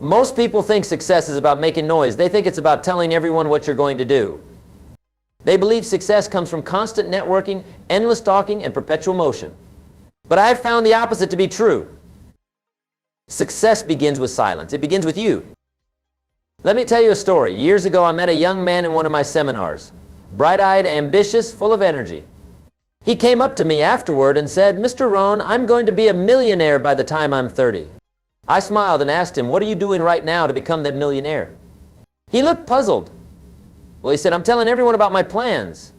Most people think success is about making noise. They think it's about telling everyone what you're going to do. They believe success comes from constant networking, endless talking, and perpetual motion. But I've found the opposite to be true. Success begins with silence. It begins with you. Let me tell you a story. Years ago, I met a young man in one of my seminars. Bright-eyed, ambitious, full of energy. He came up to me afterward and said, "Mr. Rohn, I'm going to be a millionaire by the time I'm 30. I smiled and asked him, "What are you doing right now to become that millionaire?" He looked puzzled. Well, he said, "I'm telling everyone about my plans."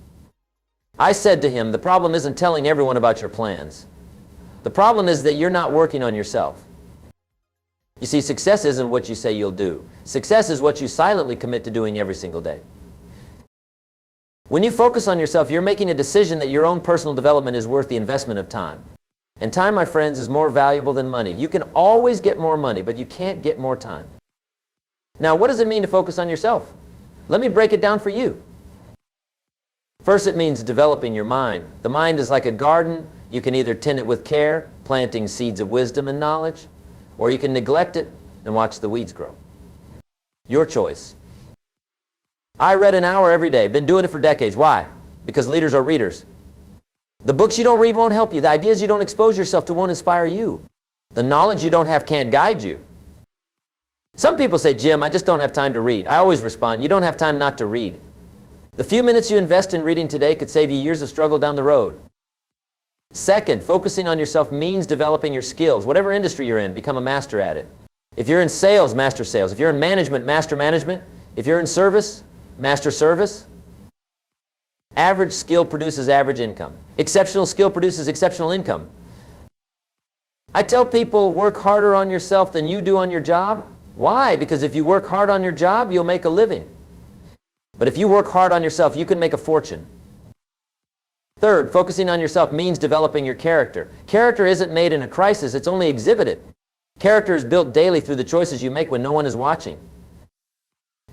I said to him, "The problem isn't telling everyone about your plans. The problem is that you're not working on yourself." You see, success isn't what you say you'll do. Success is what you silently commit to doing every single day. When you focus on yourself, you're making a decision that your own personal development is worth the investment of time. And time, my friends, is more valuable than money. You can always get more money, but you can't get more time. Now, what does it mean to focus on yourself? Let me break it down for you. First, it means developing your mind. The mind is like a garden. You can either tend it with care, planting seeds of wisdom and knowledge, or you can neglect it and watch the weeds grow. Your choice. I read an hour every day. Been doing it for decades. Why? Because leaders are readers. The books you don't read won't help you. The ideas you don't expose yourself to won't inspire you. The knowledge you don't have can't guide you. Some people say, "Jim, I just don't have time to read." I always respond, you don't have time not to read. The few minutes you invest in reading today could save you years of struggle down the road. Second, focusing on yourself means developing your skills. Whatever industry you're in, become a master at it. If you're in sales, master sales. If you're in management, master management. If you're in service, master service. Average skill produces average income. Exceptional skill produces exceptional income. I tell people, work harder on yourself than you do on your job. Why? Because if you work hard on your job, you'll make a living. But if you work hard on yourself, you can make a fortune. Third, focusing on yourself means developing your character. Character isn't made in a crisis, it's only exhibited. Character is built daily through the choices you make when no one is watching.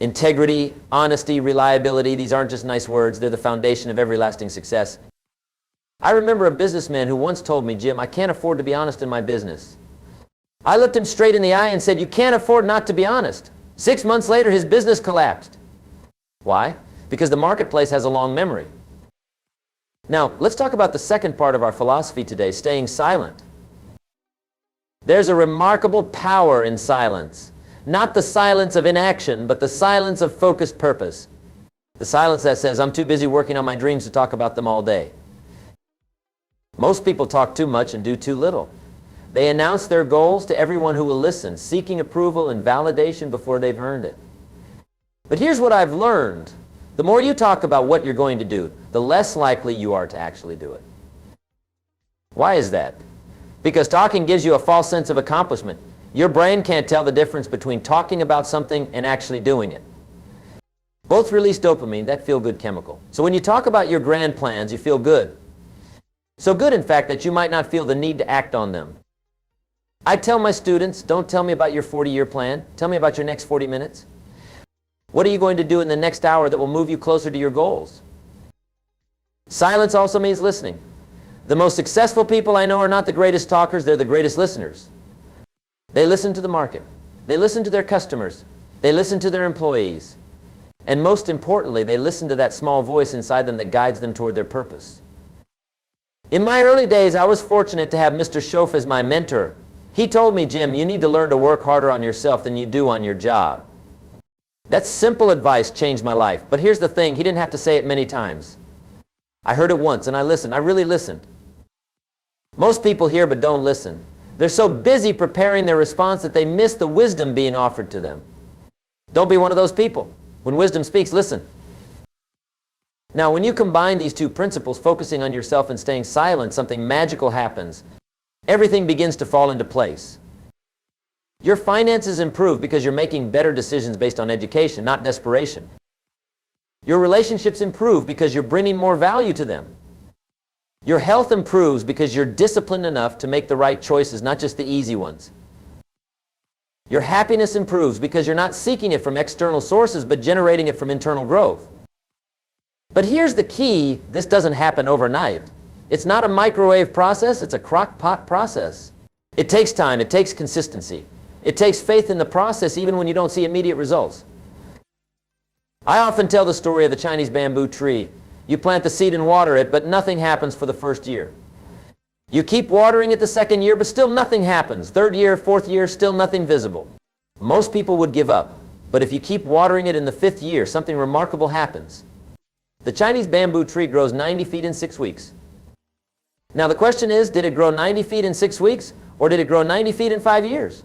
Integrity, honesty, reliability, these aren't just nice words, they're the foundation of every lasting success. I remember a businessman who once told me, "Jim, I can't afford to be honest in my business." I looked him straight in the eye and said, "You can't afford not to be honest." 6 months later, his business collapsed. Why? Because the marketplace has a long memory. Now, let's talk about the second part of our philosophy today, staying silent. There's a remarkable power in silence. Not the silence of inaction, but the silence of focused purpose. The silence that says, "I'm too busy working on my dreams to talk about them all day." Most people talk too much and do too little. They announce their goals to everyone who will listen, seeking approval and validation before they've earned it. But here's what I've learned. The more you talk about what you're going to do, the less likely you are to actually do it. Why is that? Because talking gives you a false sense of accomplishment. Your brain can't tell the difference between talking about something and actually doing it. Both release dopamine, that feel-good chemical. So when you talk about your grand plans, you feel good. So good, in fact, that you might not feel the need to act on them. I tell my students, don't tell me about your 40-year plan. Tell me about your next 40 minutes. What are you going to do in the next hour that will move you closer to your goals? Silence also means listening. The most successful people I know are not the greatest talkers, they're the greatest listeners. They listen to the market. They listen to their customers. They listen to their employees. And most importantly, they listen to that small voice inside them that guides them toward their purpose. In my early days, I was fortunate to have Mr. Schoaf as my mentor. He told me, "Jim, you need to learn to work harder on yourself than you do on your job." That simple advice changed my life. But here's the thing, he didn't have to say it many times. I heard it once and I listened. I really listened. Most people hear but don't listen. They're so busy preparing their response that they miss the wisdom being offered to them. Don't be one of those people. When wisdom speaks, listen. Now, when you combine these two principles, focusing on yourself and staying silent, something magical happens. Everything begins to fall into place. Your finances improve because you're making better decisions based on education, not desperation. Your relationships improve because you're bringing more value to them. Your health improves because you're disciplined enough to make the right choices, not just the easy ones. Your happiness improves because you're not seeking it from external sources, but generating it from internal growth. But here's the key, this doesn't happen overnight. It's not a microwave process, it's a crock pot process. It takes time, it takes consistency. It takes faith in the process even when you don't see immediate results. I often tell the story of the Chinese bamboo tree. You plant the seed and water it, but nothing happens for the first year. You keep watering it the second year, but still nothing happens. Third year, fourth year, still nothing visible. Most people would give up. But if you keep watering it in the fifth year, something remarkable happens. The Chinese bamboo tree grows 90 feet in 6 weeks. Now the question is, did it grow 90 feet in 6 weeks, or did it grow 90 feet in 5 years?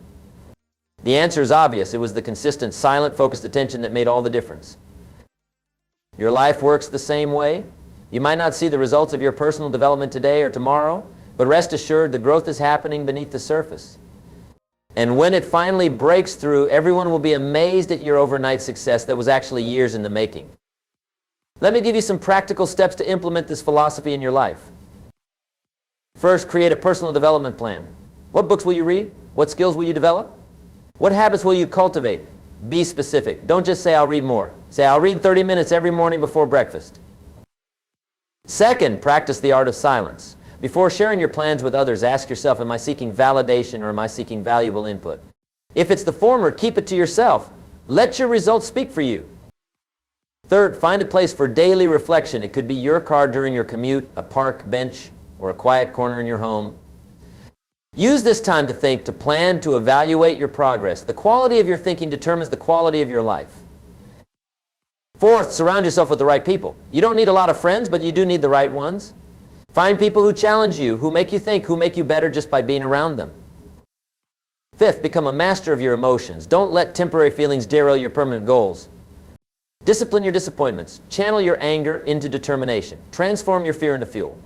The answer is obvious. It was the consistent, silent, focused attention that made all the difference. Your life works the same way. You might not see the results of your personal development today or tomorrow, but rest assured the growth is happening beneath the surface. And when it finally breaks through, everyone will be amazed at your overnight success that was actually years in the making. Let me give you some practical steps to implement this philosophy in your life. First, create a personal development plan. What books will you read? What skills will you develop? What habits will you cultivate? Be specific. Don't just say, I'll read more. Say, I'll read 30 minutes every morning before breakfast. Second, practice the art of silence. Before sharing your plans with others, ask yourself, am I seeking validation or am I seeking valuable input? If it's the former, keep it to yourself. Let your results speak for you. Third, find a place for daily reflection. It could be your car during your commute, a park bench, or a quiet corner in your home. Use this time to think, to plan, to evaluate your progress. The quality of your thinking determines the quality of your life. Fourth, surround yourself with the right people. You don't need a lot of friends, but you do need the right ones. Find people who challenge you, who make you think, who make you better just by being around them. Fifth, become a master of your emotions. Don't let temporary feelings derail your permanent goals. Discipline your disappointments. Channel your anger into determination. Transform your fear into fuel.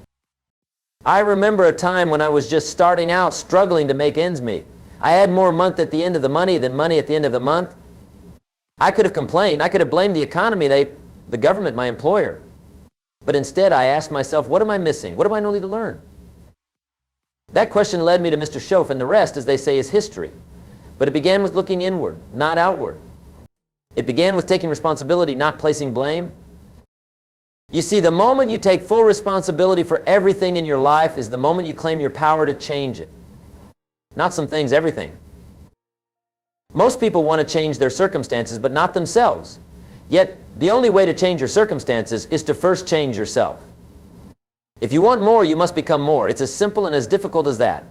I remember a time when I was just starting out, struggling to make ends meet. I had more money at the end of the money than money at the end of the month. I could have complained. I could have blamed the economy, the government, my employer. But instead, I asked myself, what am I missing? What do I need to learn? That question led me to Mr. Shoaff, and the rest, as they say, is history. But it began with looking inward, not outward. It began with taking responsibility, not placing blame. You see, the moment you take full responsibility for everything in your life is the moment you claim your power to change it. Not some things, everything. Most people want to change their circumstances, but not themselves. Yet, the only way to change your circumstances is to first change yourself. If you want more, you must become more. It's as simple and as difficult as that.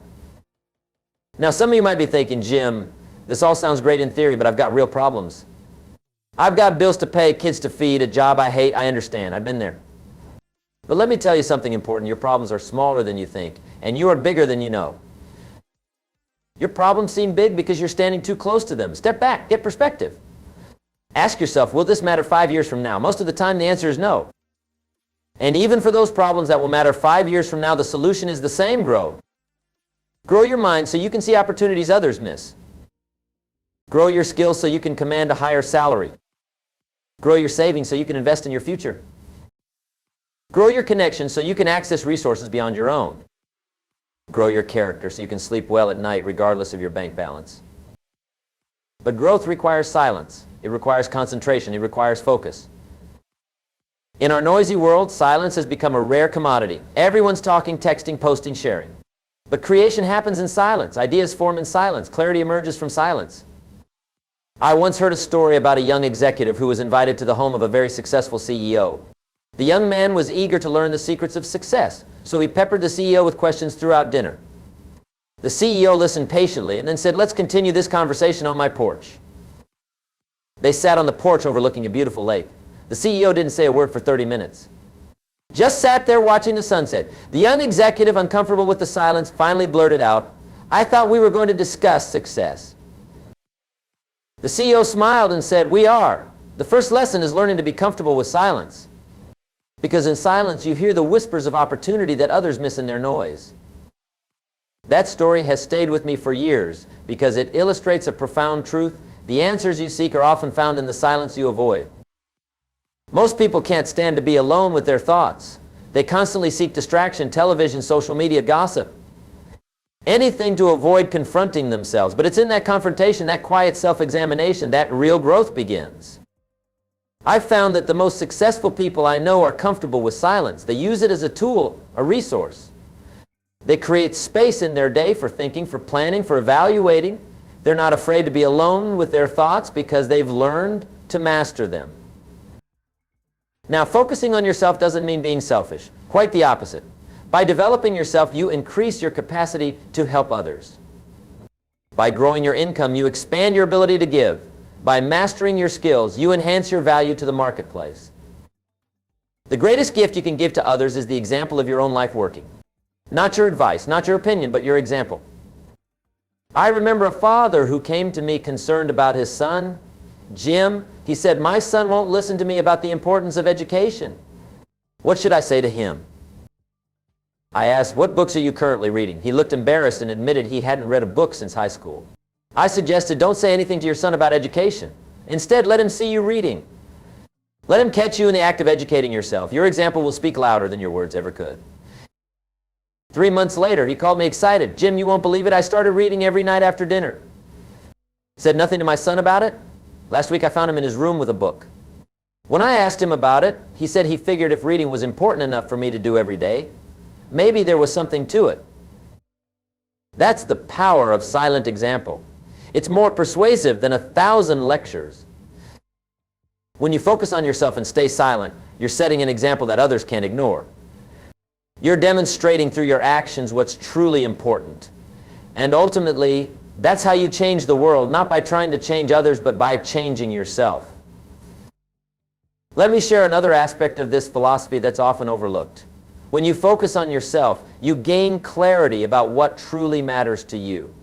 Now, some of you might be thinking, Jim, this all sounds great in theory, but I've got real problems. I've got bills to pay, kids to feed, a job I hate. I understand. I've been there. But let me tell you something important. Your problems are smaller than you think, and you are bigger than you know. Your problems seem big because you're standing too close to them. Step back. Get perspective. Ask yourself, will this matter 5 years from now? Most of the time, the answer is no. And even for those problems that will matter 5 years from now, the solution is the same: grow. Grow your mind so you can see opportunities others miss. Grow your skills so you can command a higher salary. Grow your savings so you can invest in your future. Grow your connections so you can access resources beyond your own. Grow your character so you can sleep well at night regardless of your bank balance. But growth requires silence. It requires concentration. It requires focus. In our noisy world, silence has become a rare commodity. Everyone's talking, texting, posting, sharing. But creation happens in silence. Ideas form in silence. Clarity emerges from silence. I once heard a story about a young executive who was invited to the home of a very successful CEO. The young man was eager to learn the secrets of success, so he peppered the CEO with questions throughout dinner. The CEO listened patiently and then said, let's continue this conversation on my porch. They sat on the porch overlooking a beautiful lake. The CEO didn't say a word for 30 minutes. Just sat there watching the sunset. The young executive, uncomfortable with the silence, finally blurted out, I thought we were going to discuss success. The CEO smiled and said, we are. The first lesson is learning to be comfortable with silence. Because in silence, you hear the whispers of opportunity that others miss in their noise. That story has stayed with me for years because it illustrates a profound truth. The answers you seek are often found in the silence you avoid. Most people can't stand to be alone with their thoughts. They constantly seek distraction, television, social media, gossip. Anything to avoid confronting themselves. But it's in that confrontation, that quiet self-examination, that real growth begins. I've found that the most successful people I know are comfortable with silence. They use it as a tool, a resource. They create space in their day for thinking, for planning, for evaluating. They're not afraid to be alone with their thoughts because they've learned to master them. Now, focusing on yourself doesn't mean being selfish. Quite the opposite. By developing yourself, you increase your capacity to help others. By growing your income, you expand your ability to give. By mastering your skills, you enhance your value to the marketplace. The greatest gift you can give to others is the example of your own life working. Not your advice, not your opinion, but your example. I remember a father who came to me concerned about his son, Jim. He said, "My son won't listen to me about the importance of education. What should I say to him?" I asked, "What books are you currently reading?" He looked embarrassed and admitted he hadn't read a book since high school. I suggested, "Don't say anything to your son about education. Instead, let him see you reading. Let him catch you in the act of educating yourself. Your example will speak louder than your words ever could." 3 months later, he called me excited. "Jim, you won't believe it. I started reading every night after dinner." Said nothing to my son about it. Last week I found him in his room with a book. When I asked him about it, he said he figured if reading was important enough for me to do every day, maybe there was something to it. That's the power of silent example. It's more persuasive than 1,000 lectures. When you focus on yourself and stay silent, you're setting an example that others can't ignore. You're demonstrating through your actions what's truly important. And ultimately, that's how you change the world, not by trying to change others, but by changing yourself. Let me share another aspect of this philosophy that's often overlooked. When you focus on yourself, you gain clarity about what truly matters to you.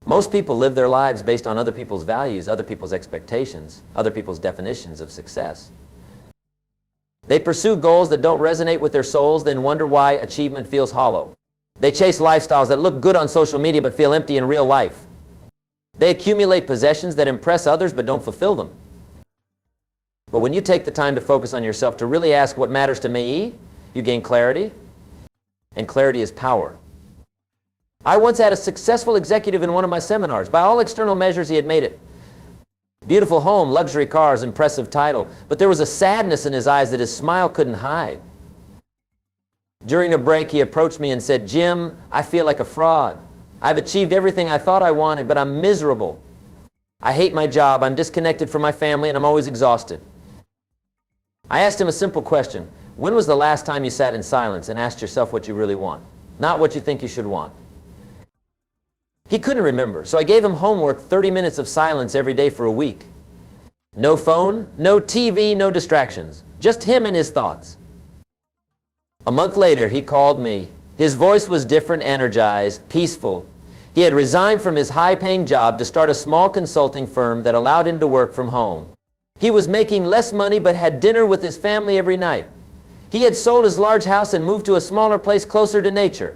Most people live their lives based on other people's values, other people's expectations, other people's definitions of success. They pursue goals that don't resonate with their souls, then wonder why achievement feels hollow. They chase lifestyles that look good on social media but feel empty in real life. They accumulate possessions that impress others but don't fulfill them. But when you take the time to focus on yourself, to really ask what matters to me, you gain clarity, and clarity is power. I once had a successful executive in one of my seminars. By all external measures, he had made it. Beautiful home, luxury cars, impressive title. But there was a sadness in his eyes that his smile couldn't hide. During a break, he approached me and said, "Jim, I feel like a fraud. I've achieved everything I thought I wanted, but I'm miserable. I hate my job, I'm disconnected from my family, and I'm always exhausted." I asked him a simple question. When was the last time you sat in silence and asked yourself what you really want, not what you think you should want? He couldn't remember, so I gave him homework, 30 minutes of silence every day for a week. No phone, no TV, no distractions. Just him and his thoughts. A month later, he called me. His voice was different, energized, peaceful. He had resigned from his high-paying job to start a small consulting firm that allowed him to work from home. He was making less money but had dinner with his family every night. He had sold his large house and moved to a smaller place closer to nature.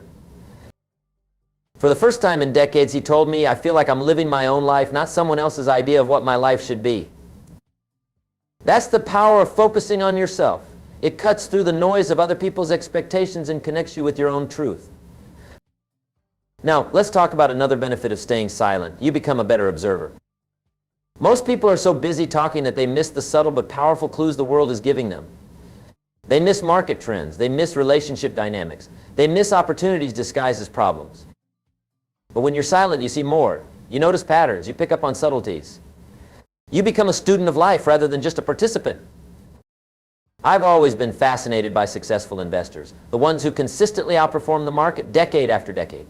For the first time in decades, he told me, "I feel like I'm living my own life, not someone else's idea of what my life should be." That's the power of focusing on yourself. It cuts through the noise of other people's expectations and connects you with your own truth. Now, let's talk about another benefit of staying silent. You become a better observer. Most people are so busy talking that they miss the subtle but powerful clues the world is giving them. They miss market trends. They miss relationship dynamics. They miss opportunities disguised as problems. But when you're silent, you see more. You notice patterns. You pick up on subtleties. You become a student of life rather than just a participant. I've always been fascinated by successful investors, the ones who consistently outperform the market decade after decade.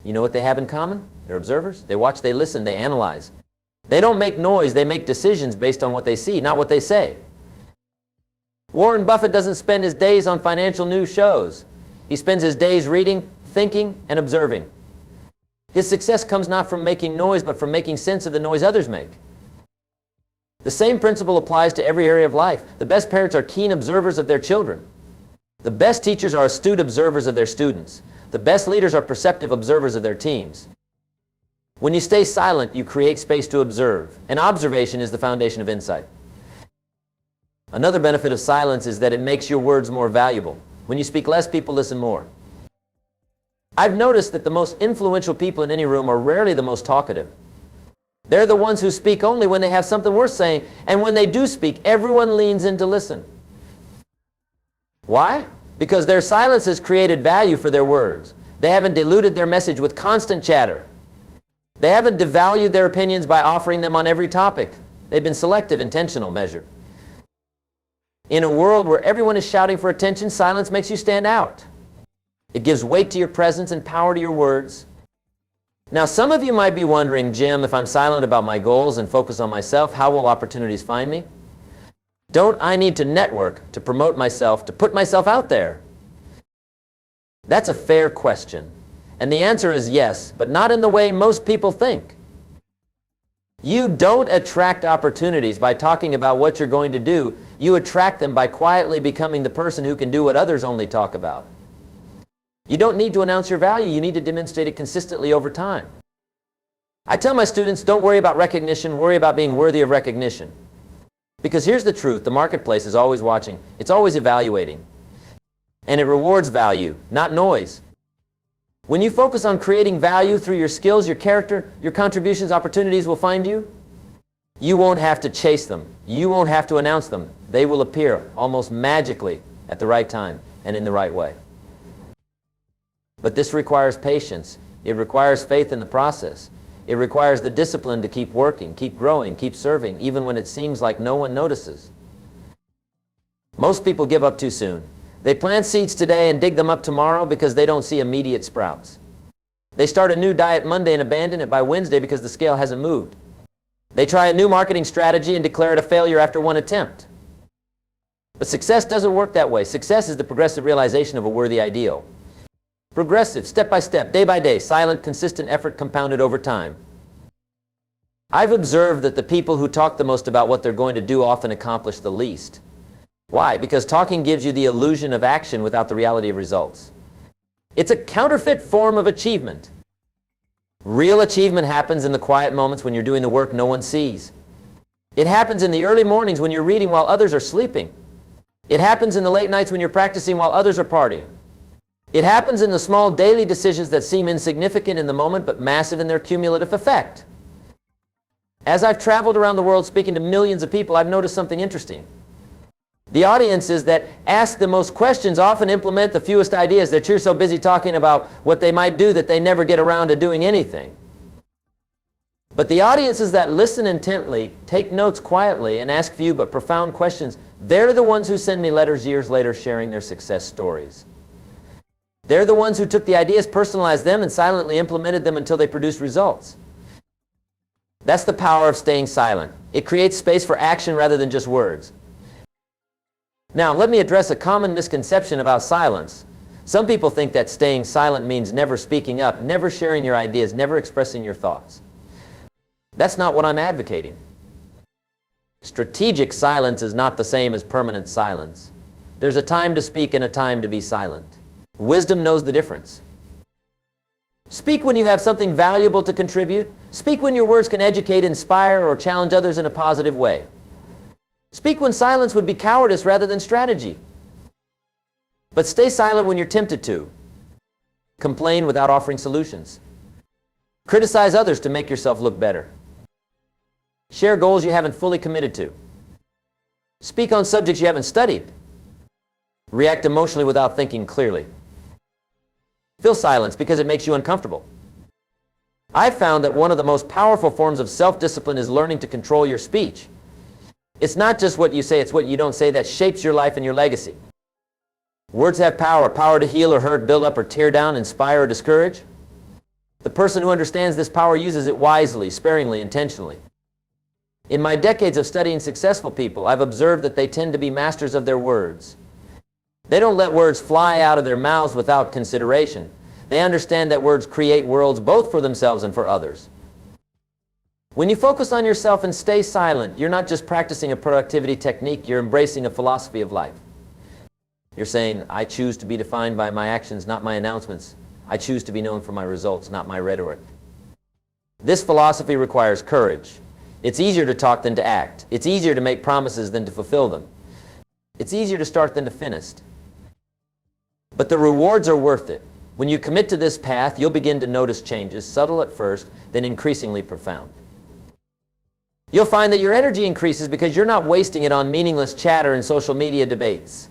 You know what they have in common? They're observers. They watch, they listen, they analyze. They don't make noise. They make decisions based on what they see, not what they say. Warren Buffett doesn't spend his days on financial news shows. He spends his days reading, thinking, and observing. His success comes not from making noise, but from making sense of the noise others make. The same principle applies to every area of life. The best parents are keen observers of their children. The best teachers are astute observers of their students. The best leaders are perceptive observers of their teams. When you stay silent, you create space to observe, and observation is the foundation of insight. Another benefit of silence is that it makes your words more valuable. When you speak less, people listen more. I've noticed that the most influential people in any room are rarely the most talkative. They're the ones who speak only when they have something worth saying, and when they do speak, everyone leans in to listen. Why? Because their silence has created value for their words. They haven't diluted their message with constant chatter. They haven't devalued their opinions by offering them on every topic. They've been selective, intentional, measured. In a world where everyone is shouting for attention, silence makes you stand out. It gives weight to your presence and power to your words. Now, some of you might be wondering, Jim, if I'm silent about my goals and focus on myself, how will opportunities find me? Don't I need to network, to promote myself, to put myself out there? That's a fair question. And the answer is yes, but not in the way most people think. You don't attract opportunities by talking about what you're going to do. You attract them by quietly becoming the person who can do what others only talk about. You don't need to announce your value. You need to demonstrate it consistently over time. I tell my students, don't worry about recognition. Worry about being worthy of recognition. Because here's the truth. The marketplace is always watching. It's always evaluating. And it rewards value, not noise. When you focus on creating value through your skills, your character, your contributions, opportunities will find you. You won't have to chase them. You won't have to announce them. They will appear almost magically at the right time and in the right way. But this requires patience. It requires faith in the process. It requires the discipline to keep working, keep growing, keep serving, even when it seems like no one notices. Most people give up too soon. They plant seeds today and dig them up tomorrow because they don't see immediate sprouts. They start a new diet Monday and abandon it by Wednesday because the scale hasn't moved. They try a new marketing strategy and declare it a failure after one attempt. But success doesn't work that way. Success is the progressive realization of a worthy ideal. Progressive, step by step, day by day, silent, consistent effort compounded over time. I've observed that the people who talk the most about what they're going to do often accomplish the least. Why? Because talking gives you the illusion of action without the reality of results. It's a counterfeit form of achievement. Real achievement happens in the quiet moments when you're doing the work no one sees. It happens in the early mornings when you're reading while others are sleeping. It happens in the late nights when you're practicing while others are partying. It happens in the small daily decisions that seem insignificant in the moment but massive in their cumulative effect. As I've traveled around the world speaking to millions of people, I've noticed something interesting. The audiences that ask the most questions often implement the fewest ideas. They're so busy talking about what they might do that they never get around to doing anything. But the audiences that listen intently, take notes quietly, and ask few but profound questions, they're the ones who send me letters years later sharing their success stories. They're the ones who took the ideas, personalized them, and silently implemented them until they produced results. That's the power of staying silent. It creates space for action rather than just words. Now, let me address a common misconception about silence. Some people think that staying silent means never speaking up, never sharing your ideas, never expressing your thoughts. That's not what I'm advocating. Strategic silence is not the same as permanent silence. There's a time to speak and a time to be silent. Wisdom knows the difference. Speak when you have something valuable to contribute. Speak when your words can educate, inspire, or challenge others in a positive way. Speak when silence would be cowardice rather than strategy. But stay silent when you're tempted to. Complain without offering solutions. Criticize others to make yourself look better. Share goals you haven't fully committed to. Speak on subjects you haven't studied. React emotionally without thinking clearly. Feel silence because it makes you uncomfortable. I've found that one of the most powerful forms of self-discipline is learning to control your speech. It's not just what you say, it's what you don't say that shapes your life and your legacy. Words have power, power to heal or hurt, build up or tear down, inspire or discourage. The person who understands this power uses it wisely, sparingly, intentionally. In my decades of studying successful people, I've observed that they tend to be masters of their words. They don't let words fly out of their mouths without consideration. They understand that words create worlds both for themselves and for others. When you focus on yourself and stay silent, you're not just practicing a productivity technique, you're embracing a philosophy of life. You're saying, I choose to be defined by my actions, not my announcements. I choose to be known for my results, not my rhetoric. This philosophy requires courage. It's easier to talk than to act. It's easier to make promises than to fulfill them. It's easier to start than to finish. But the rewards are worth it. When you commit to this path, you'll begin to notice changes, subtle at first, then increasingly profound. You'll find that your energy increases because you're not wasting it on meaningless chatter and social media debates.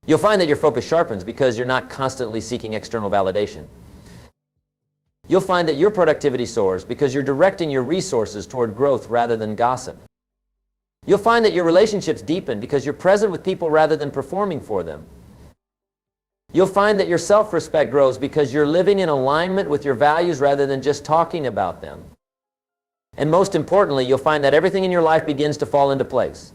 You'll find that your focus sharpens because you're not constantly seeking external validation. You'll find that your productivity soars because you're directing your resources toward growth rather than gossip. You'll find that your relationships deepen because you're present with people rather than performing for them. You'll find that your self-respect grows because you're living in alignment with your values rather than just talking about them. And most importantly, you'll find that everything in your life begins to fall into place.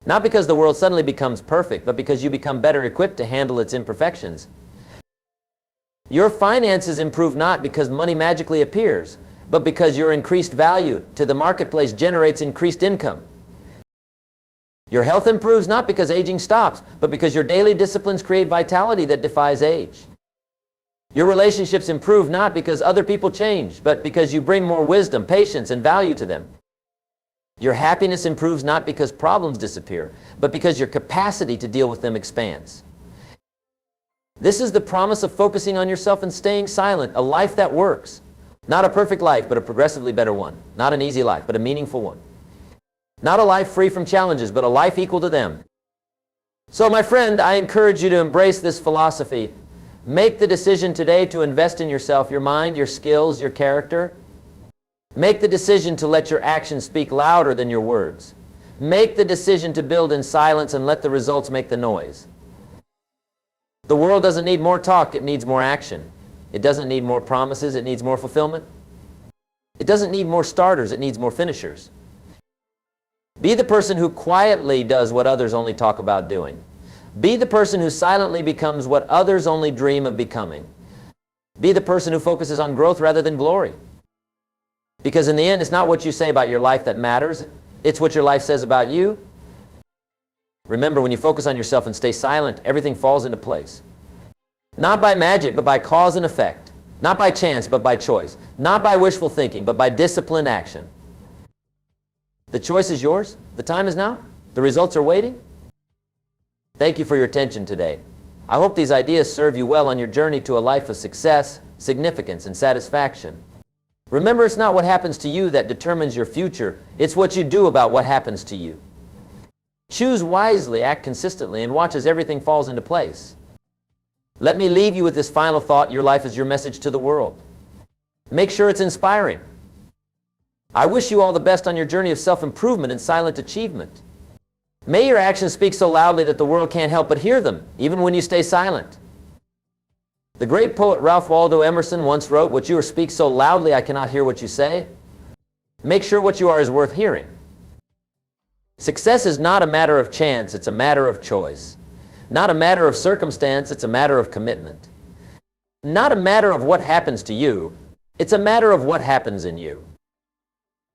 Not because the world suddenly becomes perfect, but because you become better equipped to handle its imperfections. Your finances improve not because money magically appears, but because your increased value to the marketplace generates increased income. Your health improves not because aging stops, but because your daily disciplines create vitality that defies age. Your relationships improve not because other people change, but because you bring more wisdom, patience, and value to them. Your happiness improves not because problems disappear, but because your capacity to deal with them expands. This is the promise of focusing on yourself and staying silent, a life that works. Not a perfect life, but a progressively better one. Not an easy life, but a meaningful one. Not a life free from challenges, but a life equal to them. So, my friend, I encourage you to embrace this philosophy. Make the decision today to invest in yourself, your mind, your skills, your character. Make the decision to let your actions speak louder than your words. Make the decision to build in silence and let the results make the noise. The world doesn't need more talk, it needs more action. It doesn't need more promises, it needs more fulfillment. It doesn't need more starters, it needs more finishers. Be the person who quietly does what others only talk about doing. Be the person who silently becomes what others only dream of becoming. Be the person who focuses on growth rather than glory. Because in the end, it's not what you say about your life that matters, it's what your life says about you. Remember, when you focus on yourself and stay silent, everything falls into place. Not by magic, but by cause and effect. Not by chance, but by choice. Not by wishful thinking, but by disciplined action. The choice is yours. The time is now. The results are waiting. Thank you for your attention today. I hope these ideas serve you well on your journey to a life of success, significance, and satisfaction. Remember, it's not what happens to you that determines your future. It's what you do about what happens to you. Choose wisely, act consistently, and watch as everything falls into place. Let me leave you with this final thought. Your life is your message to the world. Make sure it's inspiring. I wish you all the best on your journey of self-improvement and silent achievement. May your actions speak so loudly that the world can't help but hear them, even when you stay silent. The great poet Ralph Waldo Emerson once wrote, "What you speak so loudly I cannot hear what you say." Make sure what you are is worth hearing. Success is not a matter of chance, it's a matter of choice. Not a matter of circumstance, it's a matter of commitment. Not a matter of what happens to you, it's a matter of what happens in you.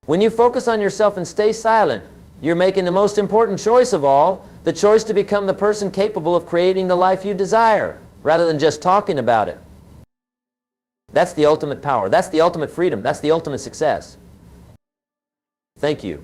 When you focus on yourself and stay silent, you're making the most important choice of all, the choice to become the person capable of creating the life you desire, rather than just talking about it. That's the ultimate power. That's the ultimate freedom. That's the ultimate success. Thank you.